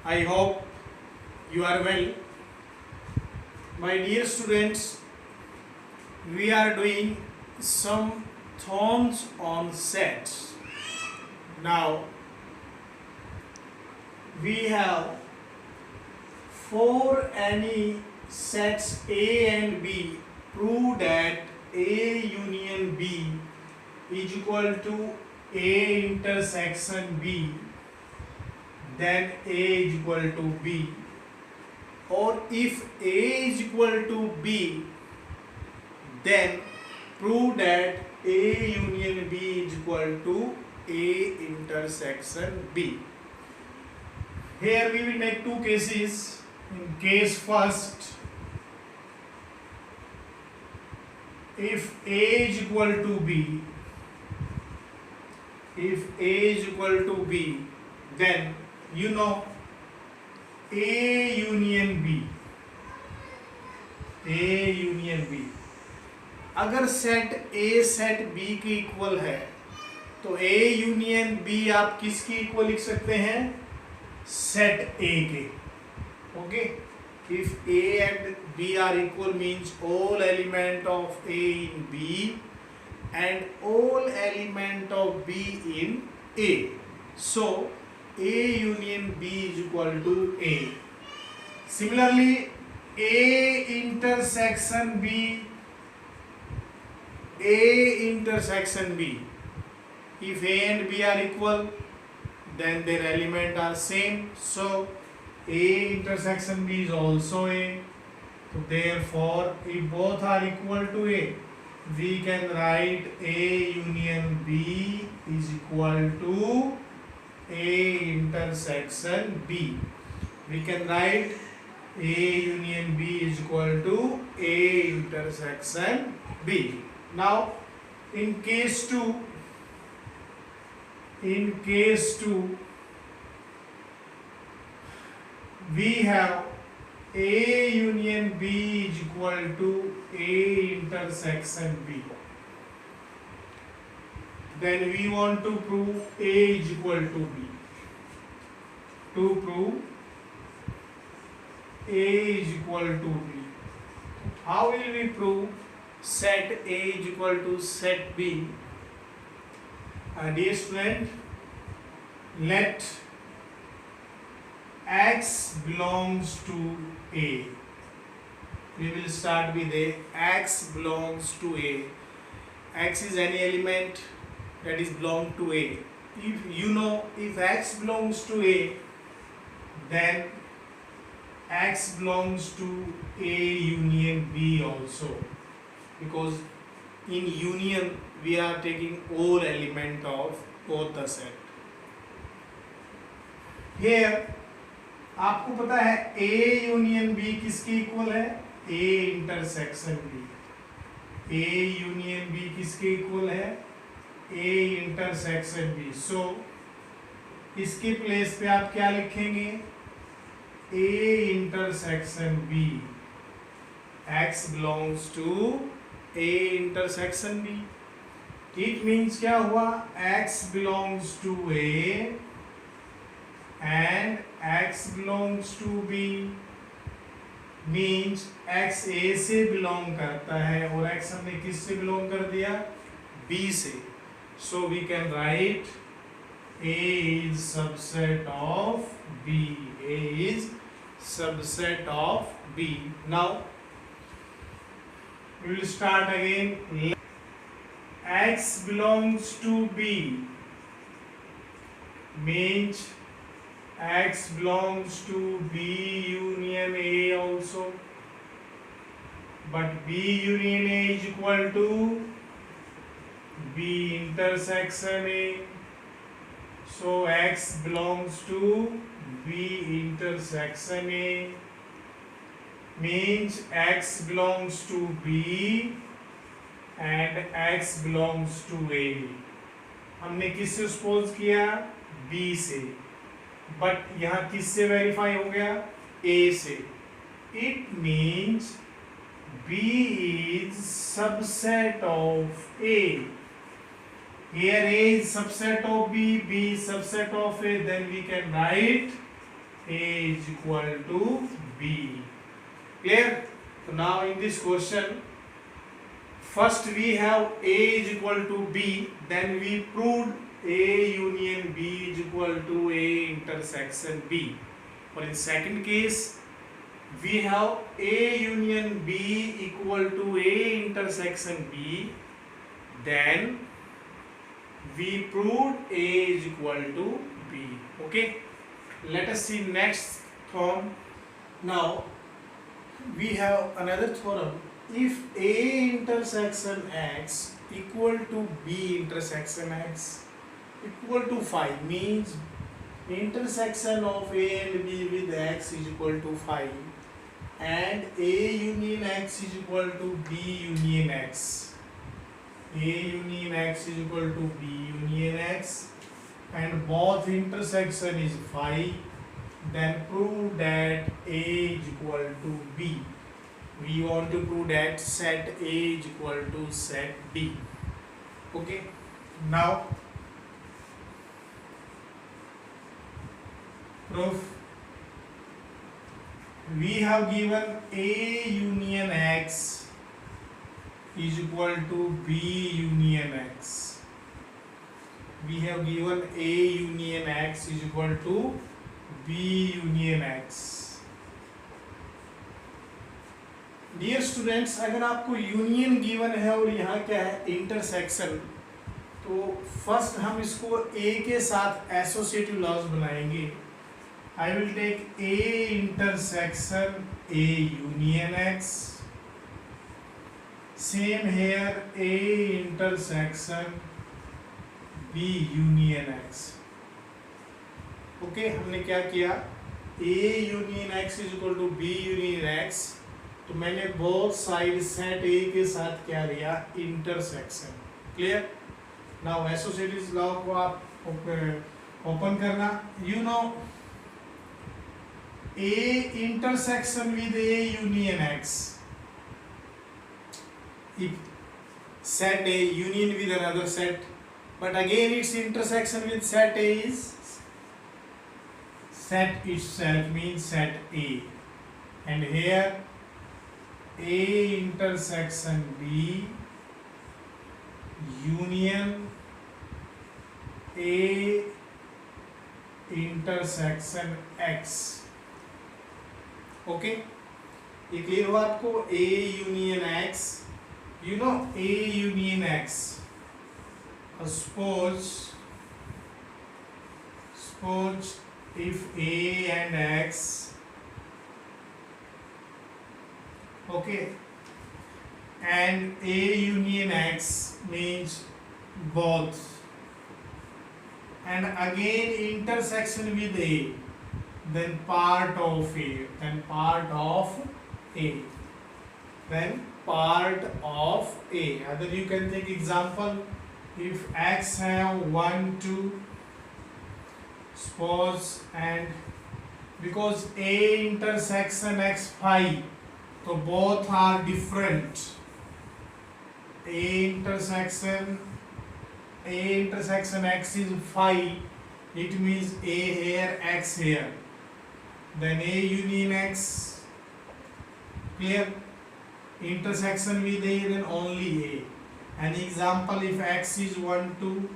I hope you are well. My dear students, we are doing some thorns on sets. Now, we have for any sets A and B, prove that A union B is equal to A intersection B, then A is equal to B. Or if A is equal to B, then prove that A union B is equal to A intersection B. Here we will make two cases. In case first, if A is equal to B, then you know A union B, अगर set A set B के equal है तो A union B आप किसकी equal लिख सकते हैं? Set A के. Okay, if A and B are equal means all element of A in B and all element of B in A. So A union B is equal to A. Similarly, A intersection B, if A and B are equal, then their element are same. So A intersection B is also A. So therefore, if both are equal to A, we can write A union B is equal to A intersection B. We can write A union B is equal to A intersection B. Now, in case 2, we have A union B is equal to A intersection B. Then we want to prove A is equal to B. To prove A is equal to B. How will we prove set A is equal to set B? Dear student, let X belongs to A. We will start with A. X belongs to A. X is any element that is belong to A. If X belongs to A, then X belongs to A union B also, because in union we are taking all element of both the set. Here आपको पता है A union B किसके equal है? A intersection B. A union B किसके equal है? A intersection B. सो इसके place पे आप क्या लिखेंगे? A intersection B. X belongs to A intersection B. It means क्या हुआ? X belongs to A and X belongs to B. Means X A से belong करता है और X हमने किस से belong कर दिया? B से. So we can write A is subset of B. A is subset of B. Now we will start again. X belongs to B means X belongs to B union A also, but B union A is equal to B intersection A. So X belongs to B intersection A means X belongs to B and X belongs to A. हमने किससे suppose किया? B से, but यहाँ किससे verify हो गया? A से. It means B is subset of A. Here A is subset of B, B is subset of A, then we can write A is equal to B. Clear? So now in this question, first we have A is equal to B, then we proved A union B is equal to A intersection B. Or in second case, we have A union B equal to A intersection B, then we proved A is equal to B. Okay, let us see next theorem. Now we have another theorem. If A intersection X equal to B intersection X equal to phi, means intersection of A and B with X is equal to phi, and A union X is equal to B union X. A union X is equal to B union X, and both intersection is phi, then prove that A is equal to B. We want to prove that set A is equal to set B. Okay, now proof. We have given A union X is equal to B union X. We have given A union X is equal to B union X. Dear students, अगर आपको union given है और यहाँ क्या है intersection, तो first हम इसको ए के साथ एसोसिएटिव लॉज बनाएंगे. I will take a intersection A union X. Same here A intersection B union X. Okay, हमने क्या किया, A union X is equal to B union X, तो मैंने बोथ साइड सेट ए के साथ क्या लिया, intersection. Clear? Now associative law को आप ओपन करना. You know A intersection with A union x, if set A union with another set, but again its intersection with set A is set itself, means set A, and here A intersection B union A intersection X. Okay, ये clear हुआ आपको? A union X, you know A union X, suppose if A and X, okay, and A union X means both, and again intersection with A, then part of A, then part of A, then part of A. Other you can take example, if X have 1 2, suppose, and because A intersection X phi, so both are different. A intersection X is phi, it means A here, X here, then A union X. Clear? Intersection with A, then only A. An example, if X is 1 2,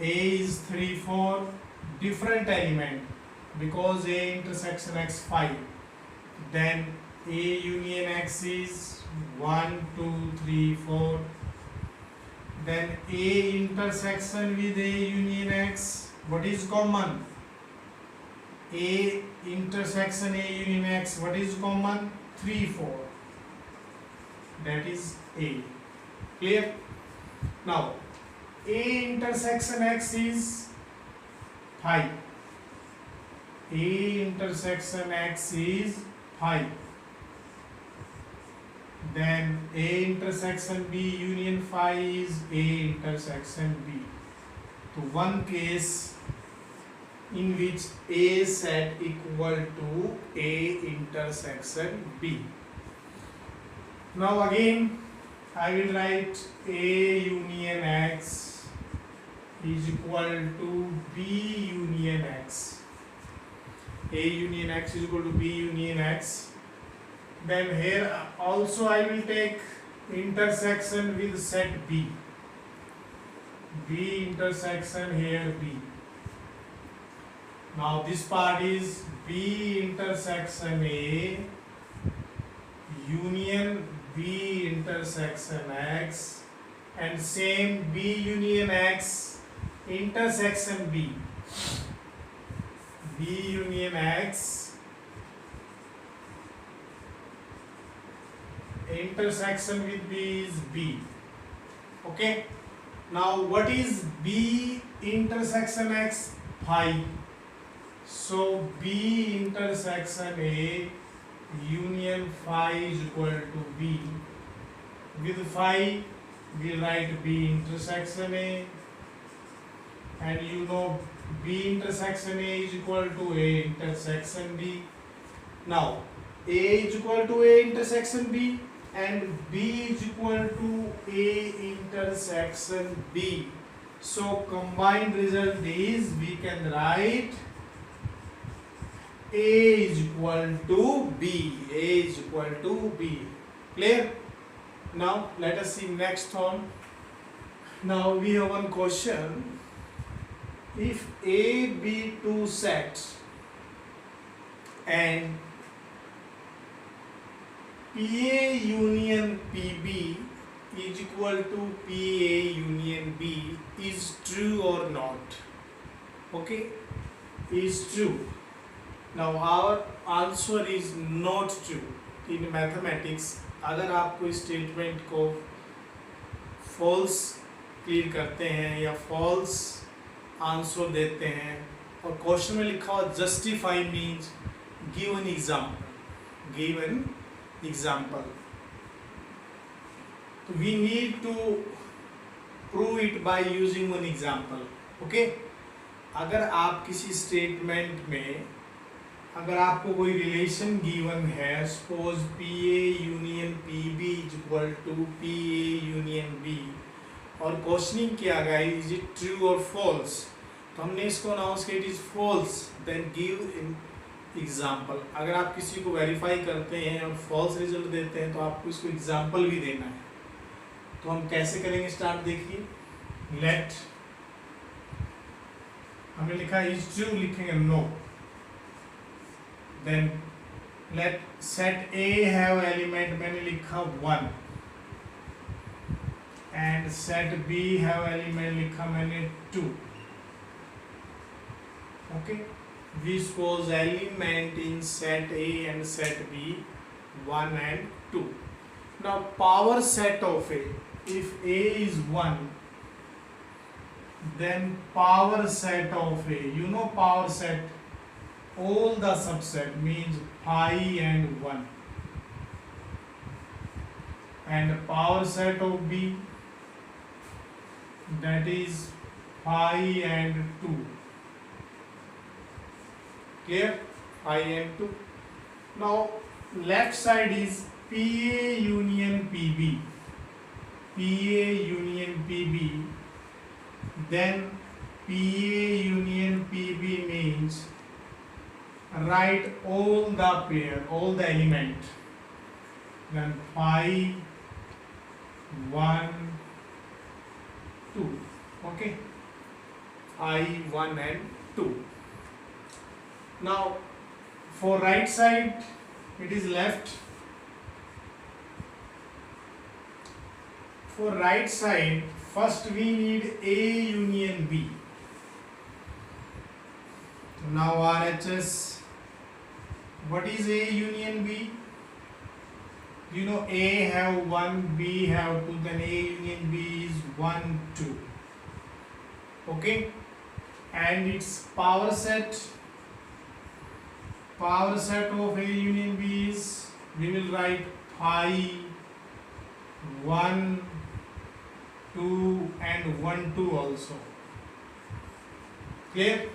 A is 3 4, different element, because A intersection X phi, then A union X is 1 2 3 4, then A intersection with A union X, what is common? A intersection A union X, what is common? 3 4, that is A. Clear? Now A intersection X is phi, A intersection X is phi, then A intersection B union phi is A intersection B. So one case in which A set equal to A intersection B. Now again I will write A union X is equal to B union X. A union X is equal to B union X. Then here also I will take intersection with set B. B intersection here B. Now this part is B intersection A union B intersection X, and same B union X intersection B. B union X intersection with B is B. Okay. Now what is B intersection X? Phi. So B intersection A union phi is equal to B. With phi we write B intersection A, and you know B intersection A is equal to A intersection B. Now A is equal to A intersection B and B is equal to A intersection B. So combined result is, we can write A is equal to B. A is equal to B. Clear? Now let us see next one. Now we have one question. If A be two sets and PA union PB is equal to PA union B, is true or not? Okay, is true. Now our answer is not true. In mathematics अगर आप कोई statement को false clear करते हैं या false answer देते हैं और क्वेश्चन में लिखा हुआ justify means give an example, give an example, तो we need to prove it by using one example. Okay, अगर आप किसी स्टेटमेंट में अगर आपको कोई रिलेशन गिवन है, suppose P A union P B is equal to P A union B, और क्वेश्चनिंग किया गया इज इट ट्रू और फॉल्स, तो हमने इसको अनाउंस किया it is false, then give in example. अगर आप किसी को वेरीफाई करते हैं और फॉल्स रिजल्ट देते हैं तो आपको इसको एग्जाम्पल भी देना है. तो हम कैसे करेंगे स्टार्ट, देखिए. लेट, हमने लिखा इज ट्रू, लिखेंगे no. Then let set A have element, मैंने लिखा 1 and set B have element लिखा मैंने 2. Okay, we suppose element in set A and set B 1 and 2. Now power set of A, if A is 1 then power set of A, you know power set, all the subset means phi and 1, and power set of B, that is phi and 2. Clear? Phi and 2. Now left side is PA union PB, PA union PB, then PA union PB means write all the pair, all the element, then phi 1 2. Okay, phi 1 and 2. Now for right side it is left. For right side first we need A union B. Now RHS, what is A union B? You know A have 1, B have 2, then A union B is 1 2. Okay, and its power set of A union B is, we will write phi 1 2 and 1 2 also. Clear?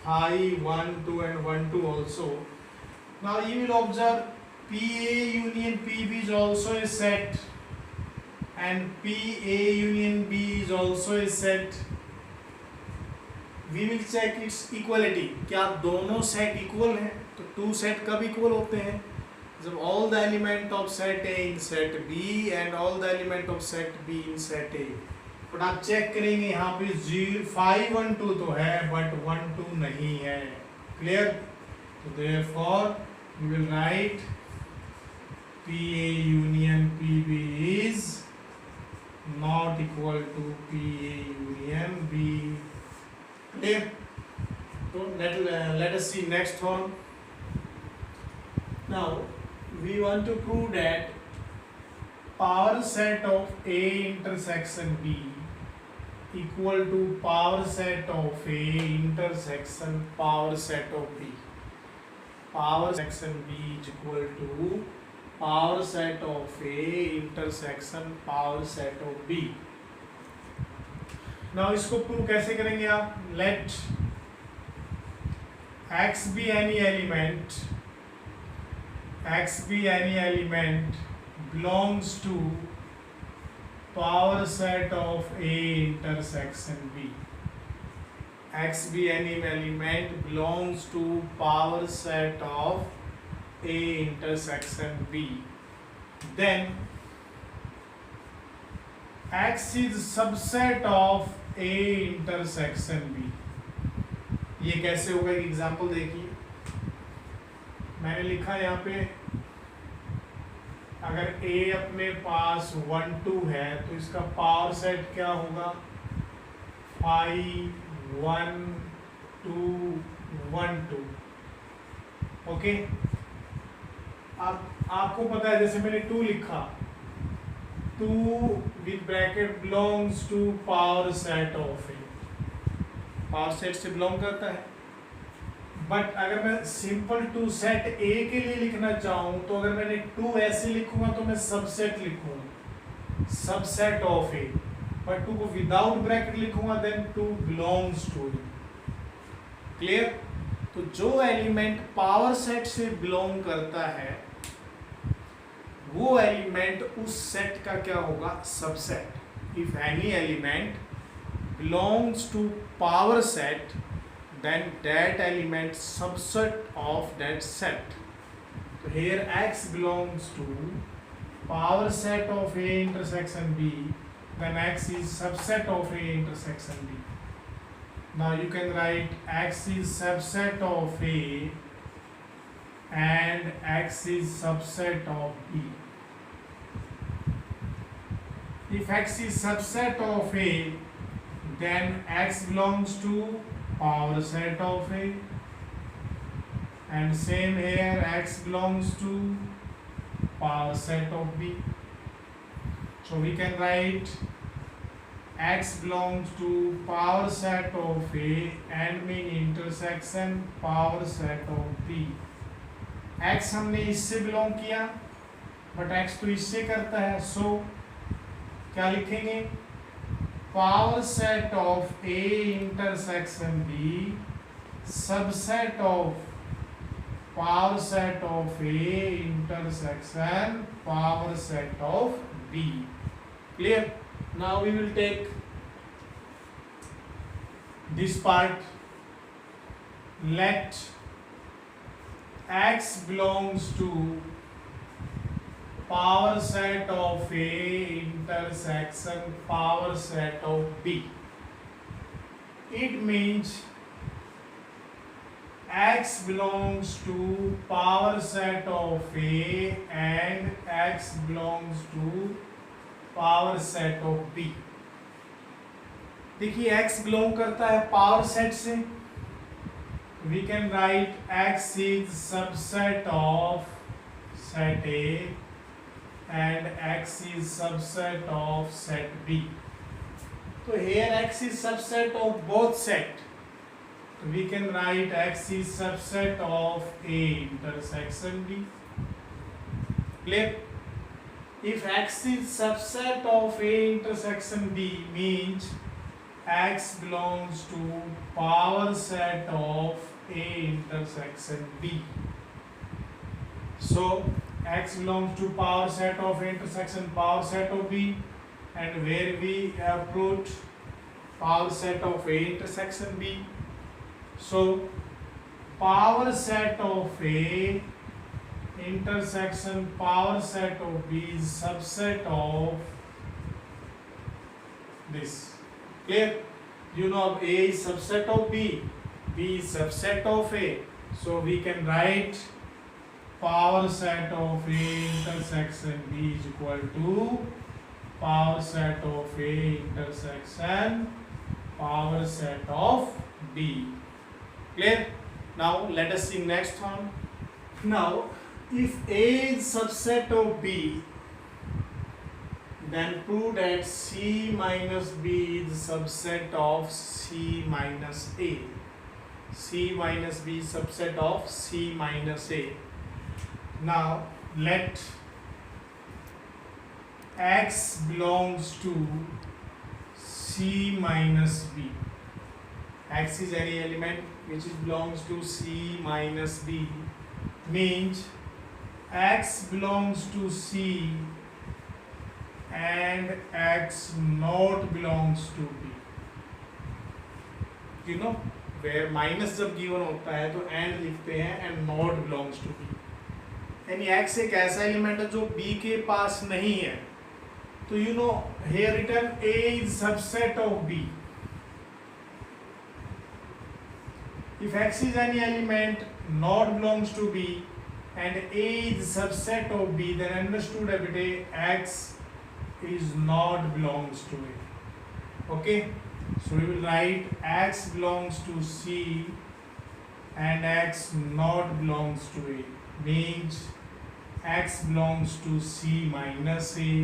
Phi 1 2 and 1 2 also. Now you will observe PA union PB is also a set and PA union B is also a set. We will check its equality, क्या दोनों set equal हैं? तो to set कब equal होते हैं? जब all the element of set A in set B and all the element of set B in set A. But आप check करेंगे यहाँ पे 5 1 2 तो है बट 1 2 नहीं है। क्लियर? तो therefore we will write P A union P B is not equal to PA union B. Clear? So let us see next one. Now we want to prove that power set of A intersection B equal to power set of A intersection power set of B. Power section B is equal to power set of A intersection power set of B. Now इसको prove कैसे करेंगे आप? Let X be any element, X be any element belongs to power set of A intersection B. X be any element belongs to power set of A intersection B, then X is subset of A intersection B. ये कैसे होगा? एक example देखिए, मैंने लिखा यहाँ पे अगर A अपने पास 1 2 है तो इसका पावर सेट क्या होगा? 5 1 2 1 2। ओके, आपको पता है जैसे मैंने 2 लिखा, 2 with bracket belongs to power set of A, power set से बिलोंग करता है। बट अगर मैं सिंपल 2 सेट ए के लिए लिखना चाहूं तो अगर मैंने 2 ऐसे लिखूंगा तो मैं सबसेट लिखूंगा, सबसेट ऑफ ए। बट 2 को विदाउट ब्रैकेट लिखूंगा then 2 belongs to A. Clear? तो जो एलिमेंट पावर सेट से बिलोंग करता है वो एलिमेंट उस सेट का क्या होगा? Subset. If any element belongs to power set then that element subset of that set. तो here X belongs to power set of A intersection B, then X is subset of A intersection B. Now you can write X is subset of A and X is subset of B. If X is subset of A, then X belongs to power set of A, and same here X belongs to power set of B. So we can write X belongs to power set of A and mean intersection power set of B. X हमने इससे belong किया but X तो इससे करता है, सो क्या लिखेंगे? Power set of A intersection B subset of power set of A intersection power set of B. Clear? Now we will take this part. Let X belongs to power set of A intersection power set of B. It means X belongs to power set of A and X belongs to power set of B. देखिए X belong करता है power set से, we can write X is subset of set A and X is subset of set B. तो here X is subset of both set. So we can write X is subset of A intersection B. Clear? If X is subset of A intersection B means X belongs to power set of A intersection B. So X belongs to power set of A intersection power set of B, and where we have put power set of A intersection B, So power set of A intersection power set of B is subset of this. Clear? You know A is subset of B, B is subset of A. So we can write power set of A intersection B is equal to power set of A intersection power set of B. Clear? Now let us see next one. Now if A is subset of B, then prove that C minus B is subset of C minus A. C minus B is subset of C minus A. Now let X belongs to C minus B. X is any element which belongs to C minus B, means X belongs to C and X not belongs to B. You know, where माइनस जब given होता है तो and लिखते हैं and not belongs to B, यानी X एक ऐसा एलिमेंट है जो बी के पास नहीं है. तो you know here written A is subset of B. If X is any element not belongs to B and A is subset of B, then understood every day X is not belongs to A. Okay, so we will write X belongs to C and X not belongs to A, means X belongs to C minus A,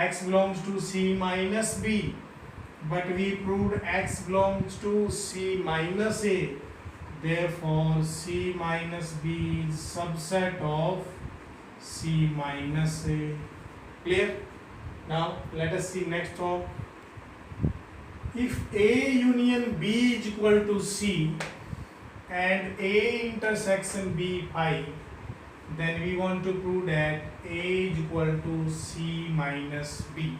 X belongs to C minus B. But we proved X belongs to C minus A, therefore C minus B is subset of C minus A. Clear? Now let us see next one. If A union B is equal to C and A intersection B phi, then we want to prove that A is equal to C minus B.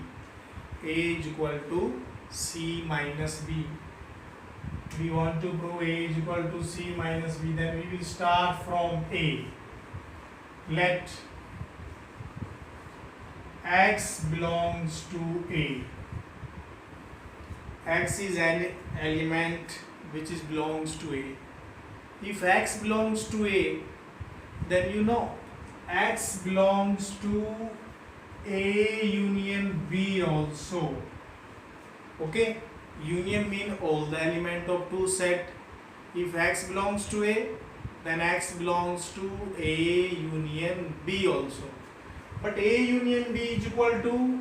A is equal to C minus B. We want to prove A is equal to C minus B, then we will start from A. Let X belongs to A. X is an element which is belongs to A. If X belongs to A, then you know X belongs to A union B also. Okay, union mean all the element of two set. If X belongs to A, then X belongs to A union B also. But A union B is equal to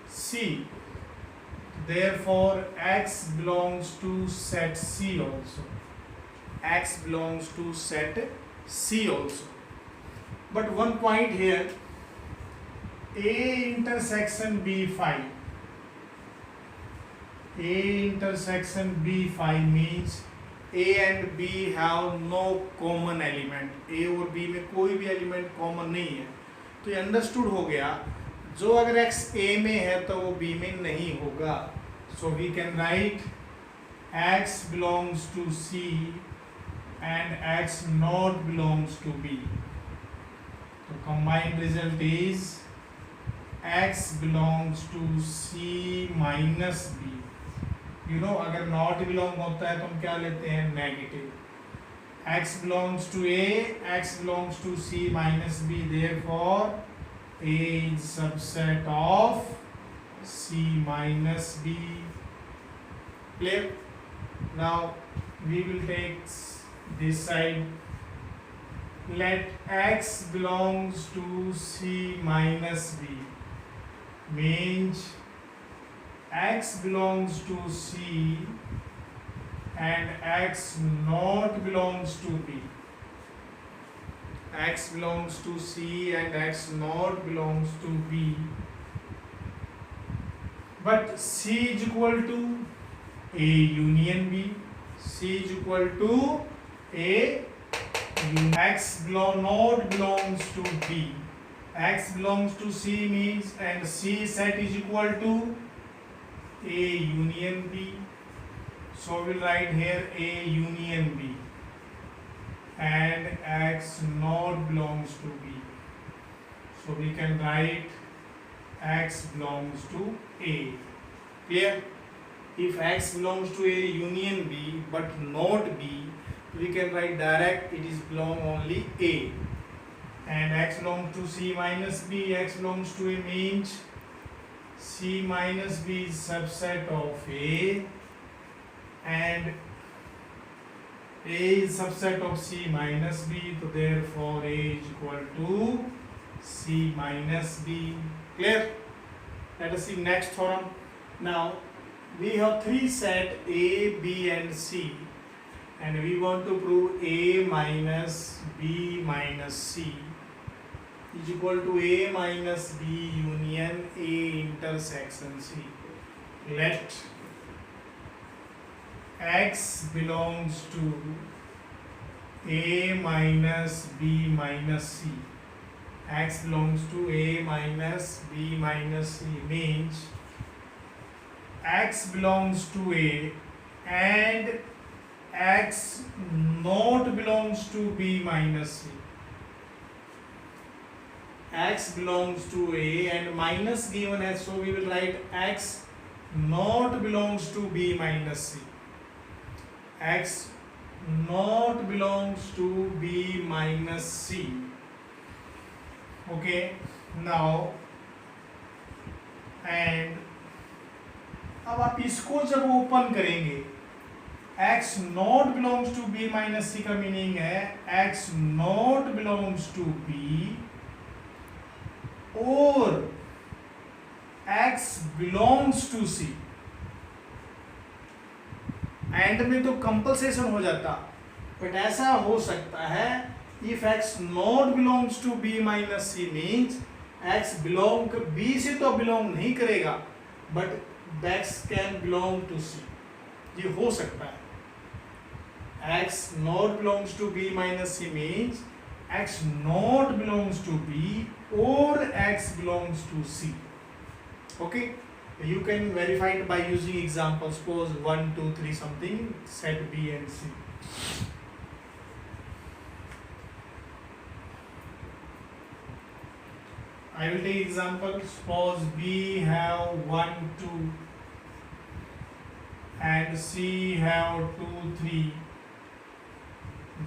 C, therefore X belongs to set C also. X belongs to set C also. But one point here, A intersection B phi. A intersection B phi means A and B have no common element. A और B में कोई भी element common नहीं है. तो ये understood हो गया, जो अगर X A में है तो वो B में नहीं होगा. So we can write X belongs to C and X not belongs to B. So combined result is X belongs to C minus B. You know, अगर नॉट बिलोंग होता है तो हम क्या लेते हैं, negative. X belongs to A, X belongs to C minus B, therefore A is subset of C minus B. Clear? Now we will take this side. Let X belongs to C minus B, means X belongs to C and X not belongs to B. X belongs to C and X not belongs to B. But C is equal to A union B. C is equal to A union. X not belongs to B. X belongs to C means, and C set is equal to A union B. So we'll write here A union B and X not belongs to B. So we can write X belongs to A. Clear? If X belongs to A union B but not B, we can write direct it is belong only A. And X belongs to C minus B, X belongs to A means C minus B is subset of A and A is subset of C minus B, so therefore A is equal to C minus B. Clear? Let us see next theorem. Now we have three set A, B and C and we want to prove A minus B minus C is equal to A minus B union A intersection C. Let X belongs to A minus B minus C. X belongs to A minus B minus C means X belongs to A and X not belongs to B minus C. X belongs to A and minus given as, so we will write X not belongs to B minus C. X not belongs to B minus C. Okay, now and अब आप इसको जब open करेंगे X not belongs to B minus C का meaning है X not belongs to B और X belongs to C. End में तो कंपल्सेशन हो जाता, बट ऐसा हो सकता है if X not belongs to B minus C means X belong B से तो बिलोंग नहीं करेगा but X can belong to C. ये हो सकता है. X not belongs to B minus C means X not belongs to B or X belongs to C. Okay, you can verify it by using example. Suppose 1, 2, 3 something, set B and C. I will take example. Suppose B have 1, 2 and C have 2, 3.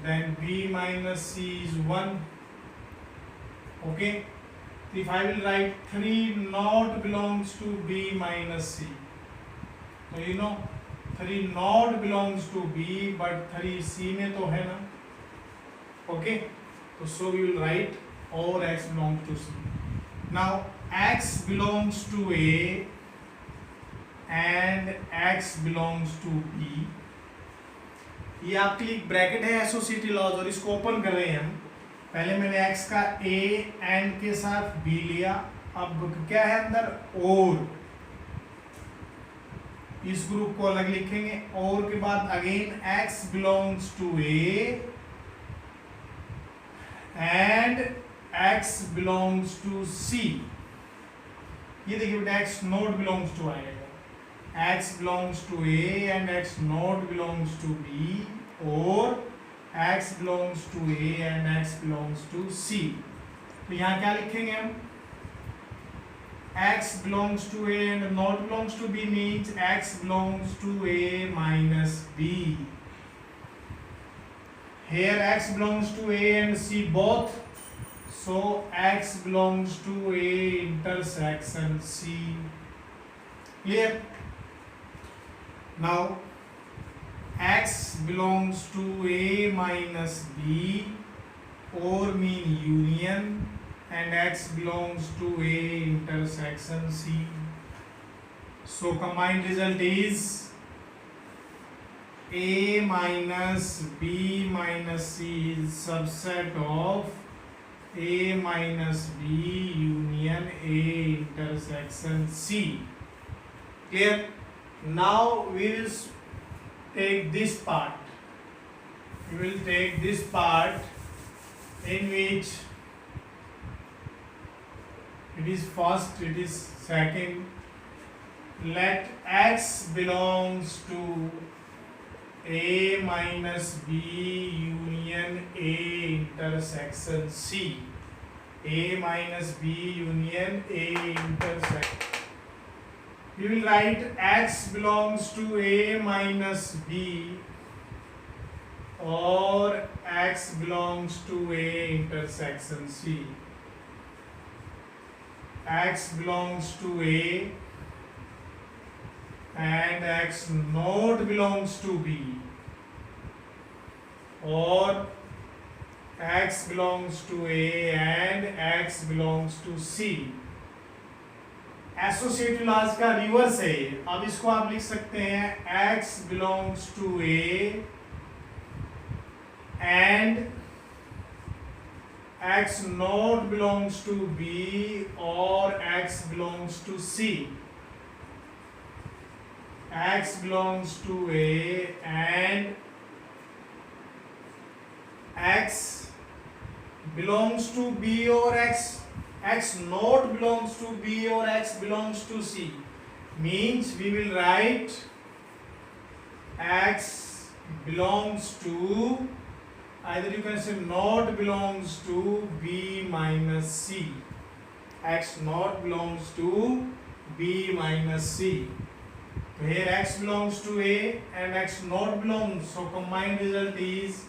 Then B minus C is 1. Okay. If I will write 3 not belongs to B minus C. So you know 3 not belongs to B but 3 C में तो है ना. Okay. So we will write or X belongs to C. Now X belongs to A and X belongs to B. ये आपके लिए bracket है associative laws और इसको ओपन कर रहे हैं हम. पहले मैंने X का A एंड के साथ B लिया. अब क्या है अंदर और, इस ग्रुप को अलग लिखेंगे. और के बाद again X belongs to A and X belongs to C. ये देखिए बेटा X not belongs to आएगा. X belongs to A and X not belongs to B or X belongs to A and X belongs to C. तो यहाँ क्या लिखेंगे हम? X belongs to A and not belongs to B means X belongs to A minus B. Here X belongs to A and C both. So X belongs to A intersection C. Clear? Now X belongs to A minus B or mean union and X belongs to A intersection C. So combined result is A minus B minus C is subset of A minus B union A intersection C. Clear? Now we will take this part. We will take this part in which it is first, it is second. Let X belongs to A minus B union A intersection C. A minus B union A intersection. We will write X belongs to A minus B or X belongs to A intersection C. X belongs to A and X not belongs to B, or X belongs to A and X belongs to C. Associative laws का reverse है ये। अब इसको आप लिख सकते हैं X belongs to A and X not belongs to B or X belongs to C. X belongs to A and X belongs to B or X not belongs to B or X belongs to C. Means we will write X belongs to, either you can say not belongs to B minus C. X not belongs to B minus C. So here X belongs to A and X not belongs, so combined result is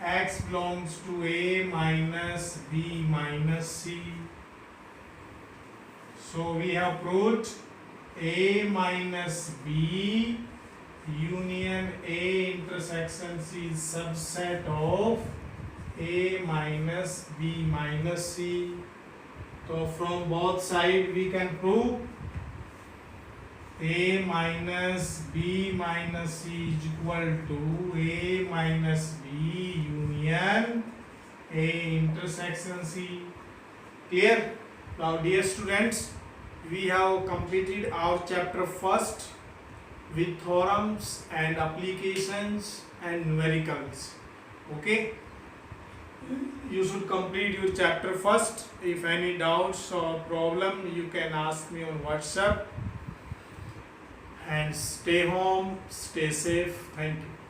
X belongs to A minus B minus C. So we have proved A minus B union A intersection C is subset of A minus B minus C. So from both sides we can prove A minus B minus C is equal to A minus B union A intersection C. Clear? Now dear students, we have completed our chapter first with theorems and applications and numericals. Okay? You should complete your chapter first. If any doubts or problem, you can ask me on WhatsApp. And stay home, stay safe. Thank you.